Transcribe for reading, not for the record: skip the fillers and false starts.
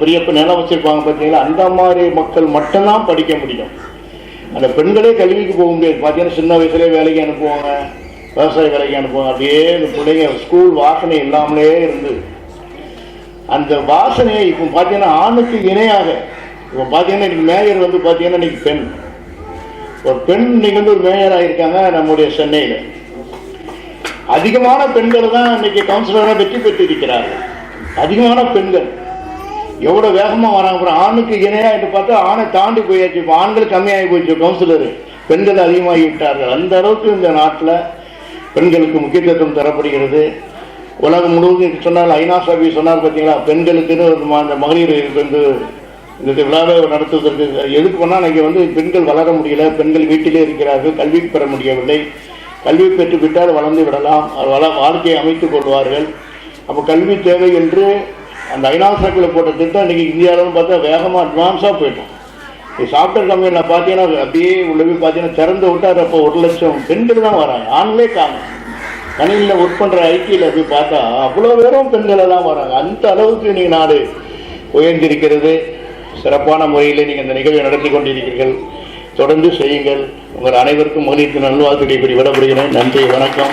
பெரிய நிலம் வச்சிருப்பாங்க பார்த்தீங்களா, அந்த மாதிரி மக்கள் மட்டும்தான் படிக்க முடியும். அந்த பெண்களே கல்விக்கு போக முடியாது. பார்த்தீங்கன்னா சின்ன வயசுலேயே வேலைக்கு அனுப்புவாங்க, விவசாய வேலைக்கு அனுப்புவாங்க. அப்படியே இந்த பிள்ளைங்க ஸ்கூல் வாசனை இல்லாமலே இருந்து அந்த வாசனையை இப்போ பார்த்தீங்கன்னா ஆணுக்கு இணையாக இப்போ பார்த்தீங்கன்னா இன்னைக்கு மேயர் வந்து பார்த்தீங்கன்னா இன்னைக்கு பெண், ஒரு பெண் இன்னைக்கு வந்து ஒரு மேயர் ஆகியிருக்காங்க நம்முடைய சென்னையில். அதிகமான பெண்கள் தான் இன்னைக்கு கவுன்சிலராக வெற்றி பெற்று இருக்கிறார்கள். அதிகமான பெண்கள் எவ்வளோ வேகமாக வராங்க. அப்புறம் ஆணுக்கு இணையாக என்று பார்த்தா ஆணை தாண்டி போயாச்சு. இப்போ ஆண்கள் கம்மியாகி போயிடுச்சு, கவுன்சிலர் பெண்கள் அதிகமாகி விட்டார்கள். அந்த அளவுக்கு இந்த நாட்டில் பெண்களுக்கு முக்கியத்துவம் தரப்படுகிறது. உலகம் முழுவதும் சொன்னால் ஐநா சபை சொன்னார் பார்த்தீங்களா, பெண்களுக்குன்னு அந்த மகளிர் வந்து இந்த விழாவை நடத்துவதற்கு எதுக்கு பண்ணால் இன்றைக்கி வந்து பெண்கள் வளர முடியல, பெண்கள் வீட்டிலே இருக்கிறார்கள், கல்வி பெற முடியவில்லை. கல்வி பெற்று விட்டால் வளர்ந்து விடலாம், வாழ்க்கையை அமைத்துக் கொள்வார்கள். அப்போ கல்வி தேவை என்று அந்த ஐநா சபையில் போட்ட திட்டம் இன்றைக்கி இந்தியாவில்னு பார்த்தா வேகமாக அட்வான்ஸாக போயிட்டோம். சாஃப்ட்வேர் கம்பெனியில் பார்த்தீங்கன்னா அப்படியே உள்ளவே பார்த்தீங்கன்னா திறந்து விட்டால் அப்போ 1 லட்சம் பெண்கள் தான் வராங்க, ஆண்களே காணும். கணினியில் ஒர்க் பண்ணுற ஐடியில் அப்படி பார்த்தா அவ்வளோ பேரும் பெண்கள் எல்லாம் வராங்க. அந்த அளவுக்கு நீங்கள் நாடு உயர்ந்திருக்கிறது. சிறப்பான முறையில் நீங்கள் இந்த நிகழ்வை நடத்தி கொண்டிருக்கிறீர்கள். தொடர்ந்து செய்யுங்கள். உங்கள் அனைவருக்கும் மகளிருக்கு நல்வாழ்த்துக்களை விடப்படுகிறேன். நன்றி, வணக்கம்.